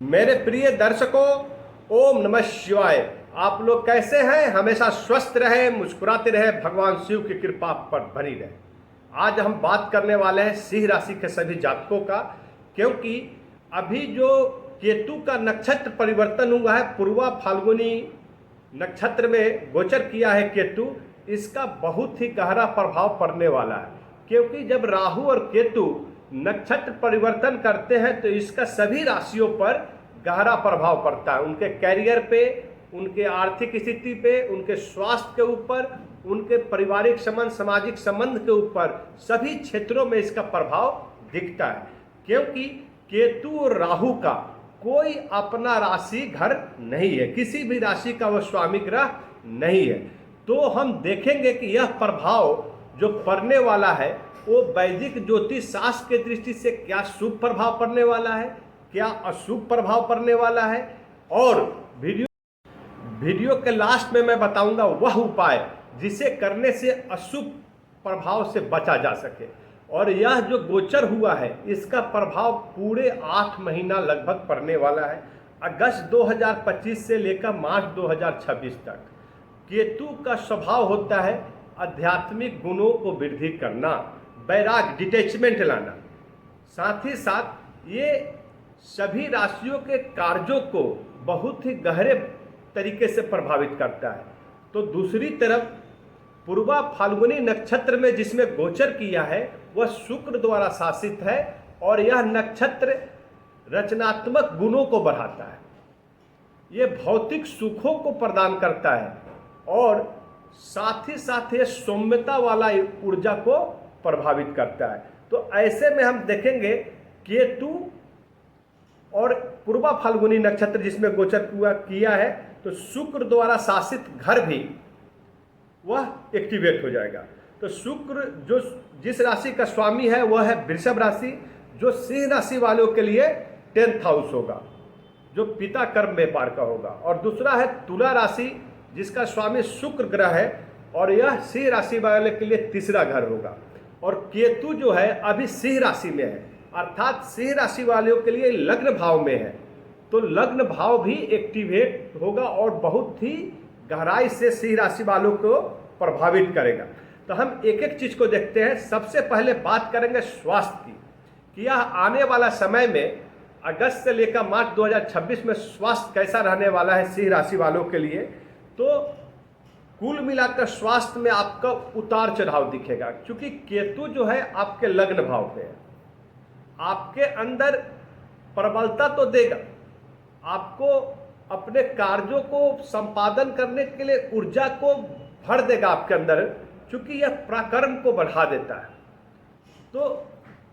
मेरे प्रिय दर्शकों, ओम नमः शिवाय। आप लोग कैसे हैं? हमेशा स्वस्थ रहे, मुस्कुराते रहे, भगवान शिव की कृपा पर बनी रहे। आज हम बात करने वाले हैं सिंह राशि के सभी जातकों का, क्योंकि अभी जो केतु का नक्षत्र परिवर्तन हुआ है, पूर्वा फाल्गुनी नक्षत्र में गोचर किया है केतु, इसका बहुत ही गहरा प्रभाव पड़ने वाला है। क्योंकि जब राहु और केतु नक्षत्र परिवर्तन करते हैं तो इसका सभी राशियों पर गहरा प्रभाव पड़ता है। उनके कैरियर पे, उनके आर्थिक स्थिति पे, उनके स्वास्थ्य के ऊपर, उनके पारिवारिक संबंध, सामाजिक संबंध के ऊपर, सभी क्षेत्रों में इसका प्रभाव दिखता है। क्योंकि केतु और राहु का कोई अपना राशि घर नहीं है, किसी भी राशि का वह स्वामी ग्रह नहीं है। तो हम देखेंगे कि यह प्रभाव जो पड़ने वाला है वो वैदिक ज्योतिष शास्त्र के दृष्टि से क्या शुभ प्रभाव पड़ने वाला है, क्या अशुभ प्रभाव पड़ने वाला है, और वीडियो के लास्ट में मैं बताऊंगा वह उपाय जिसे करने से अशुभ प्रभाव से बचा जा सके। और यह जो गोचर हुआ है इसका प्रभाव पूरे 8 महीना लगभग पड़ने वाला है, अगस्त 2025 से लेकर मार्च 2026 तक। केतु का स्वभाव होता है आध्यात्मिक गुणों को वृद्धि करना, वैराग, डिटैचमेंट लाना। साथ ही साथ ये सभी राशियों के कार्यों को बहुत ही गहरे तरीके से प्रभावित करता है। तो दूसरी तरफ पूर्वा फाल्गुनी नक्षत्र में जिसमें गोचर किया है वह शुक्र द्वारा शासित है, और यह नक्षत्र रचनात्मक गुणों को बढ़ाता है, ये भौतिक सुखों को प्रदान करता है, और साथ ही साथ ये सौम्यता वाला ऊर्जा को प्रभावित करता है। तो ऐसे में हम देखेंगे केतु और पूर्वा फाल्गुनी नक्षत्र जिसमें गोचर किया है तो शुक्र द्वारा शासित घर भी वह एक्टिवेट हो जाएगा। तो शुक्र जो जिस राशि का स्वामी है वह है वृषभ राशि, जो सिंह राशि वालों के लिए 10th हाउस होगा, जो पिता कर्म व्यापार का होगा। और दूसरा है तुला राशि जिसका स्वामी शुक्र ग्रह है, और यह सिंह राशि वाले के लिए तीसरा घर होगा। और केतु जो है अभी सिंह राशि में है, अर्थात सिंह राशि वालों के लिए लग्न भाव में है, तो लग्न भाव भी एक्टिवेट होगा और बहुत ही गहराई से सिंह राशि वालों को प्रभावित करेगा। तो हम एक एक चीज को देखते हैं। सबसे पहले बात करेंगे स्वास्थ्य की, कि यह आने वाला समय में अगस्त से लेकर मार्च 2026 में स्वास्थ्य कैसा रहने वाला है सिंह राशि वालों के लिए। तो कुल मिलाकर स्वास्थ्य में आपका उतार चढ़ाव दिखेगा, क्योंकि केतु जो है आपके लग्न भाव पे है, आपके अंदर प्रबलता तो देगा, आपको अपने कार्यों को संपादन करने के लिए ऊर्जा को भर देगा आपके अंदर, क्योंकि यह पराक्रम को बढ़ा देता है। तो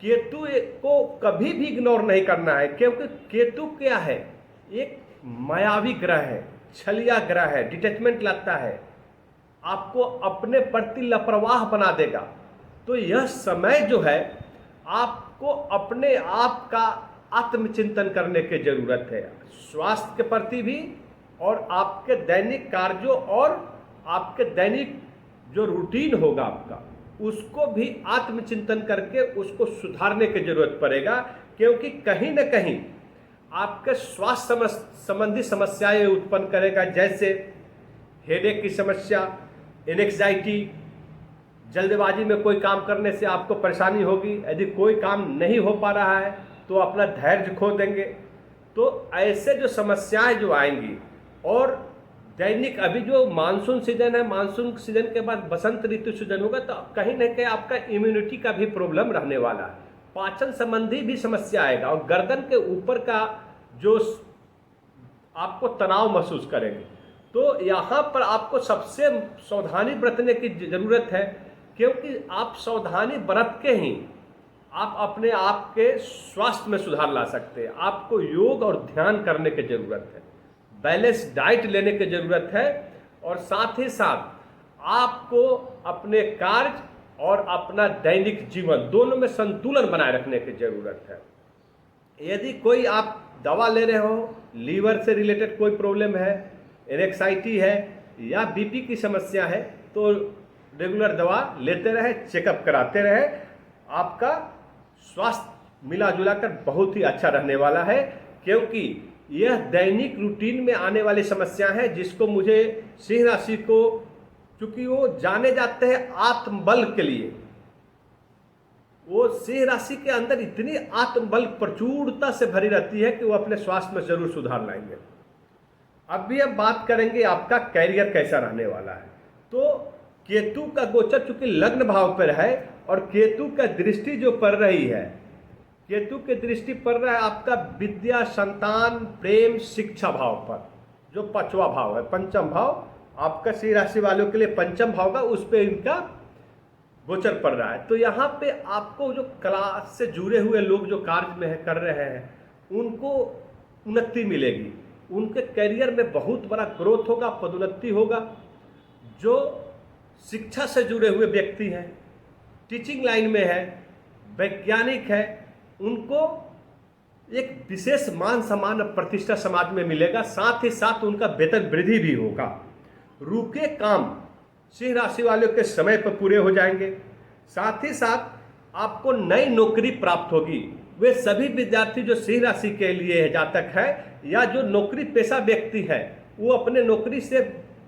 केतु को कभी भी इग्नोर नहीं करना है, क्योंकि केतु क्या है, एक मायावी ग्रह है, छलिया ग्रह है, डिटैचमेंट लाता है, आपको अपने प्रति लापरवाह बना देगा। तो यह समय जो है आपको अपने आप का आत्मचिंतन करने की जरूरत है, स्वास्थ्य के प्रति भी, और आपके दैनिक कार्यों और आपके दैनिक जो रूटीन होगा आपका, उसको भी आत्मचिंतन करके उसको सुधारने की जरूरत पड़ेगा। क्योंकि कहीं ना कहीं आपके स्वास्थ्य संबंधी समस्याएं उत्पन्न करेगा, जैसे हेडेक की समस्या, एंग्जाइटी, जल्दबाजी में कोई काम करने से आपको परेशानी होगी, यदि कोई काम नहीं हो पा रहा है तो अपना धैर्य खो देंगे। तो ऐसे जो समस्याएं जो आएंगी, और दैनिक अभी जो मानसून सीजन है, मानसून सीजन के बाद बसंत ऋतु सीजन होगा, तो कहीं ना कहीं आपका इम्यूनिटी का भी प्रॉब्लम रहने वाला है, पाचन संबंधी भी समस्या आएगा, और गर्दन के ऊपर का जो आपको तनाव महसूस करेंगे। तो यहाँ पर आपको सबसे सावधानी बरतने की जरूरत है, क्योंकि आप सावधानी बरत के ही आप अपने आप के स्वास्थ्य में सुधार ला सकते हैं। आपको योग और ध्यान करने की जरूरत है, बैलेंस डाइट लेने की जरूरत है, और साथ ही साथ आपको अपने कार्य और अपना दैनिक जीवन दोनों में संतुलन बनाए रखने की जरूरत है। यदि कोई आप दवा ले रहे हो, लीवर से रिलेटेड कोई प्रॉब्लम है, एंग्जाइटी है या बीपी की समस्या है, तो रेगुलर दवा लेते रहे, चेकअप कराते रहे, आपका स्वास्थ्य मिला जुला कर बहुत ही अच्छा रहने वाला है। क्योंकि यह दैनिक रूटीन में आने वाली समस्या है, जिसको मुझे सिंह राशि को, चूंकि वो जाने जाते हैं आत्मबल के लिए, वो सिंह राशि के अंदर इतनी आत्मबल प्रचुरता से भरी रहती है कि वो अपने स्वास्थ्य में जरूर सुधार लाएंगे। अब भी हम बात करेंगे आपका कैरियर कैसा रहने वाला है। तो केतु का गोचर चूंकि लग्न भाव पर है और केतु का दृष्टि जो पड़ रही है, केतु की दृष्टि पड़ रहा है आपका विद्या, संतान, प्रेम, शिक्षा भाव पर, जो पांचवा भाव है, पंचम भाव आपका सिंह राशि वालों के लिए पंचम भाव का, उस पर इनका गोचर पड़ रहा है। तो यहाँ पे आपको जो कला से जुड़े हुए लोग जो कार्य में कर रहे हैं, उनको उन्नति मिलेगी, उनके करियर में बहुत बड़ा ग्रोथ होगा, पदोन्नति होगा। जो शिक्षा से जुड़े हुए व्यक्ति हैं, टीचिंग लाइन में है, वैज्ञानिक है, उनको एक विशेष मान सम्मान और प्रतिष्ठा समाज में मिलेगा। साथ ही साथ उनका वेतन वृद्धि भी होगा। रुके काम सिंह राशि वालों के समय पर पूरे हो जाएंगे। साथ ही साथ आपको नई नौकरी प्राप्त होगी। वे सभी विद्यार्थी जो सिंह राशि के लिए जातक है या जो नौकरी पेशा व्यक्ति है, वो अपने नौकरी से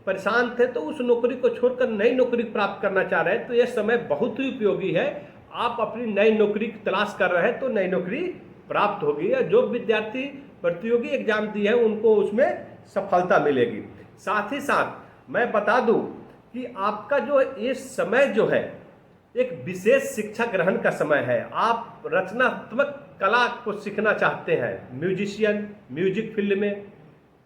परेशान थे तो उस नौकरी को छोड़कर नई नौकरी प्राप्त करना चाह रहे हैं, तो यह समय बहुत ही उपयोगी है। आप अपनी नई नौकरी की तलाश कर रहे हैं तो नई नौकरी प्राप्त होगी, या जो विद्यार्थी प्रतियोगी एग्जाम दिए हैं उनको उसमें सफलता मिलेगी। साथ ही साथ मैं बता दूं कि आपका जो ये समय जो है एक विशेष शिक्षा ग्रहण का समय है। आप रचनात्मक कला को सीखना चाहते हैं, म्यूजिशियन, म्यूजिक फील्ड में,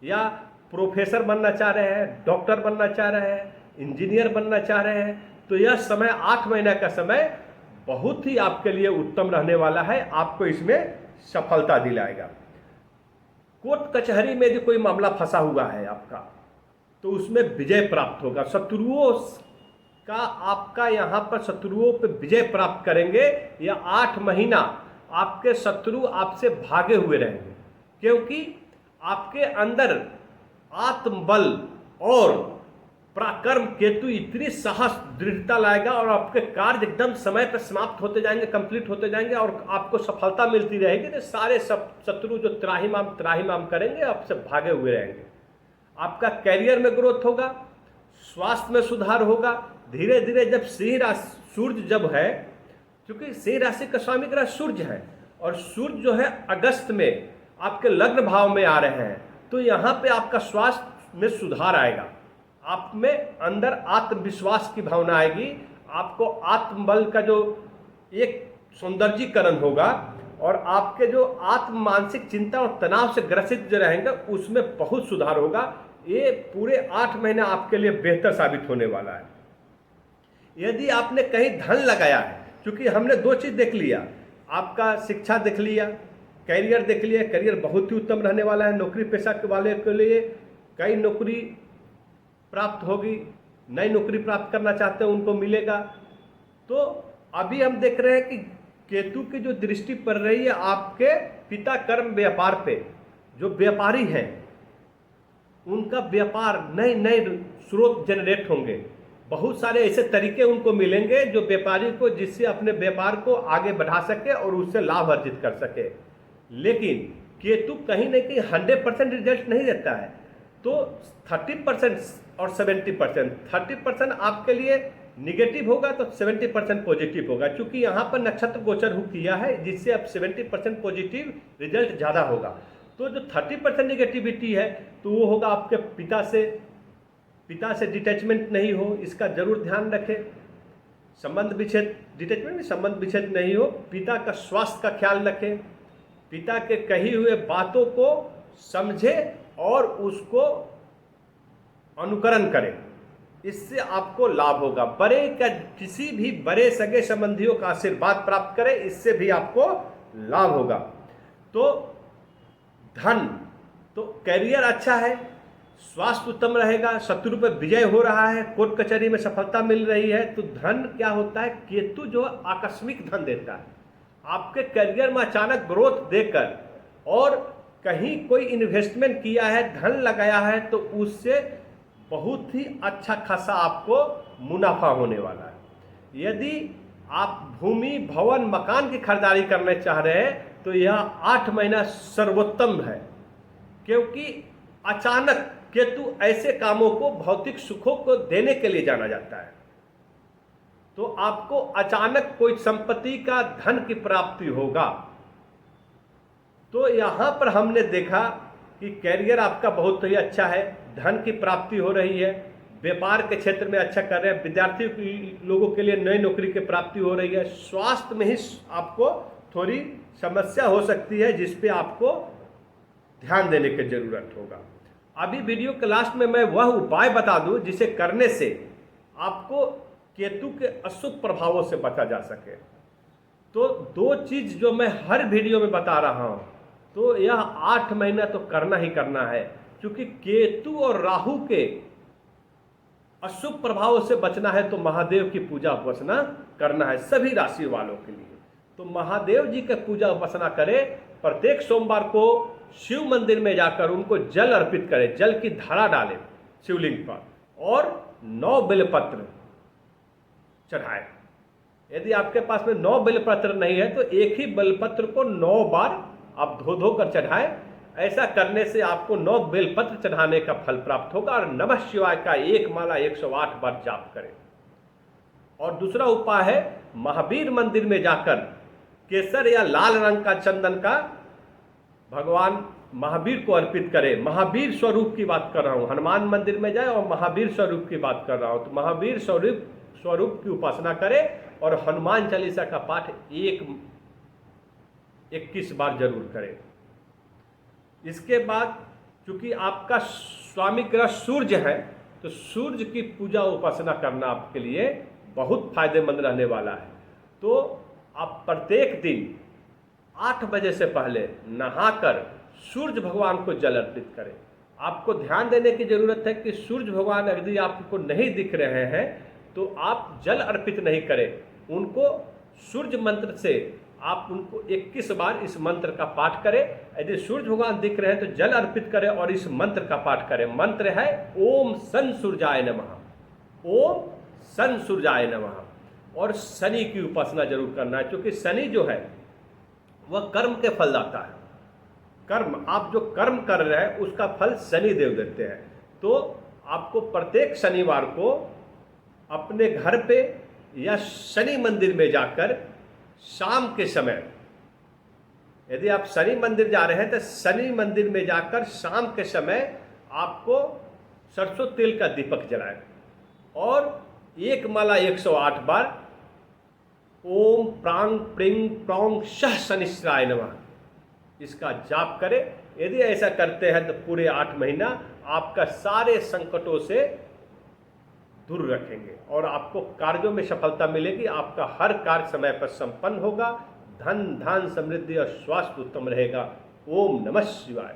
या प्रोफेसर बनना चाह रहे हैं, डॉक्टर बनना चाह रहे हैं, इंजीनियर बनना चाह रहे हैं, तो यह समय 8 महीने का समय बहुत ही आपके लिए उत्तम रहने वाला है। आपको इसमें सफलता दिलाएगा। कोर्ट कचहरी में यदि कोई मामला फंसा हुआ है आपका, तो उसमें विजय प्राप्त होगा। शत्रुओं का आपका यहाँ पर शत्रुओं पे विजय प्राप्त करेंगे। या 8 महीना आपके शत्रु आपसे भागे हुए रहेंगे, क्योंकि आपके अंदर आत्मबल और पराक्रम केतु इतनी साहस दृढ़ता लाएगा और आपके कार्य एकदम समय पर समाप्त होते जाएंगे, कंप्लीट होते जाएंगे और आपको सफलता मिलती रहेगी। तो सारे शत्रु जो त्राहिमाम करेंगे आपसे भागे हुए रहेंगे। आपका कैरियर में ग्रोथ होगा, स्वास्थ्य में सुधार होगा। धीरे धीरे जब सिंह राशि सूर्य जब है, क्योंकि सिंह राशि का स्वामी ग्रह सूर्य है और सूर्य जो है अगस्त में आपके लग्न भाव में आ रहे हैं, तो यहाँ पे आपका स्वास्थ्य में सुधार आएगा। आप में अंदर आत्मविश्वास की भावना आएगी। आपको आत्मबल का जो एक सौंदर्यीकरण होगा और आपके जो आत्म मानसिक चिंता और तनाव से ग्रसित जो रहेंगे उसमें बहुत सुधार होगा। ये पूरे 8 महीने आपके लिए बेहतर साबित होने वाला है। यदि आपने कहीं धन लगाया है, क्योंकि हमने 2 चीज़ देख लिया, आपका शिक्षा देख लिया, कैरियर देख लिया। कैरियर बहुत ही उत्तम रहने वाला है। नौकरी पेशा के वाले के लिए कई नौकरी प्राप्त होगी, नई नौकरी प्राप्त करना चाहते हैं उनको मिलेगा। तो अभी हम देख रहे हैं कि केतु की जो दृष्टि पड़ रही है आपके पिता कर्म व्यापार पे, जो व्यापारी हैं उनका व्यापार नए नए स्रोत जनरेट होंगे। बहुत सारे ऐसे तरीके उनको मिलेंगे जो व्यापारी को, जिससे अपने व्यापार को आगे बढ़ा सके और उससे लाभ अर्जित कर सके। लेकिन केतु कहीं ना कहीं 100% रिजल्ट नहीं देता है, तो 30% और 70%, 30% आपके लिए निगेटिव होगा तो 70% पॉजिटिव होगा। क्योंकि यहाँ पर नक्षत्र गोचर किया है, जिससे अब 70% पॉजिटिव रिजल्ट ज़्यादा होगा। तो जो 30% निगेटिविटी है तो वो होगा आपके पिता से डिटैचमेंट नहीं हो, इसका जरूर ध्यान रखें। संबंध विच्छेद, डिटैचमेंट में संबंध विच्छेद नहीं हो। पिता का स्वास्थ्य का ख्याल रखें। पिता के कही हुए बातों को समझे और उसको अनुकरण करें, इससे आपको लाभ होगा। बड़े का किसी भी बड़े सगे संबंधियों का आशीर्वाद प्राप्त करें, इससे भी आपको लाभ होगा। तो धन, तो कैरियर अच्छा है, स्वास्थ्य उत्तम रहेगा, शत्रु पर विजय हो रहा है, कोर्ट कचहरी में सफलता मिल रही है। तो धन क्या होता है, केतु जो आकस्मिक धन देता है आपके करियर में, अचानक ग्रोथ देकर, और कहीं कोई इन्वेस्टमेंट किया है, धन लगाया है, तो उससे बहुत ही अच्छा खासा आपको मुनाफा होने वाला है। यदि आप भूमि, भवन, मकान की खरीदारी करना चाह रहे हैं तो यह 8 महीना सर्वोत्तम है। क्योंकि अचानक केतु ऐसे कामों को, भौतिक सुखों को देने के लिए जाना जाता है। तो आपको अचानक कोई संपत्ति का, धन की प्राप्ति होगा। तो यहां पर हमने देखा कि कैरियर आपका बहुत ही अच्छा है, धन की प्राप्ति हो रही है, व्यापार के क्षेत्र में अच्छा कर रहे हैं, विद्यार्थी लोगों के लिए नई नौकरी की प्राप्ति हो रही है। स्वास्थ्य में ही आपको थोड़ी समस्या हो सकती है, जिस पे आपको ध्यान देने की जरूरत होगा। अभी वीडियो के लास्ट में मैं वह उपाय बता दूं जिसे करने से आपको केतु के अशुभ प्रभावों से बचा जा सके। तो दो चीज जो मैं हर वीडियो में बता रहा हूं, तो यह 8 महीना तो करना ही करना है, क्योंकि केतु और राहु के अशुभ प्रभावों से बचना है तो महादेव की पूजा उपासना करना है सभी राशि वालों के लिए। तो महादेव जी का पूजा उपासना करें। प्रत्येक सोमवार को शिव मंदिर में जाकर उनको जल अर्पित करें, जल की धारा डालें शिवलिंग पर, और 9 बेलपत्र चढ़ाएं। यदि आपके पास में 9 बेलपत्र नहीं है तो एक ही बेलपत्र को 9 बार आप धो धो कर चढ़ाएं। ऐसा करने से आपको 9 बेलपत्र चढ़ाने का फल प्राप्त होगा। और नमः शिवाय का एक माला 108 बार जाप करें। और दूसरा उपाय है, महावीर मंदिर में जाकर केसर या लाल रंग का चंदन का भगवान महावीर को अर्पित करें। महावीर स्वरूप की बात कर रहा हूं, हनुमान मंदिर में जाए और महावीर स्वरूप की बात कर रहा हूं। तो महावीर स्वरूप की उपासना करें और हनुमान चालीसा का पाठ 21 बार जरूर करें। इसके बाद चूंकि आपका स्वामी ग्रह सूर्य है, तो सूर्य की पूजा उपासना करना आपके लिए बहुत फायदेमंद रहने वाला है। तो आप प्रत्येक दिन 8 बजे से पहले नहाकर सूर्य भगवान को जल अर्पित करें। आपको ध्यान देने की जरूरत है कि सूर्य भगवान यदि आपको नहीं दिख रहे हैं तो आप जल अर्पित नहीं करें। उनको सूर्य मंत्र से आप उनको 21 बार इस मंत्र का पाठ करें। यदि सूर्य भगवान दिख रहे हैं तो जल अर्पित करें और इस मंत्र का पाठ करें। मंत्र है ओम सन सूर्याय नमः, ओम सन सूर्याय नमः। और शनि की उपासना जरूर करना है, क्योंकि शनि जो है वह कर्म के फल दाता है। कर्म, आप जो कर्म कर रहे हैं उसका फल शनि देव देते हैं। तो आपको प्रत्येक शनिवार को अपने घर पे या शनि मंदिर में जाकर शाम के समय, यदि आप शनि मंदिर जा रहे हैं तो शनि मंदिर में जाकर शाम के समय आपको सरसों तेल का दीपक जलाएं और एक माला 108 बार ओम प्रांग प्रिंग प्रौंग शह शनिश्चराय नमः इसका जाप करें। यदि ऐसा करते हैं तो पूरे 8 महीना आपका सारे संकटों से दूर रखेंगे और आपको कार्यों में सफलता मिलेगी। आपका हर कार्य समय पर संपन्न होगा, धन धान समृद्धि और स्वास्थ्य उत्तम रहेगा। ओम नमः शिवाय।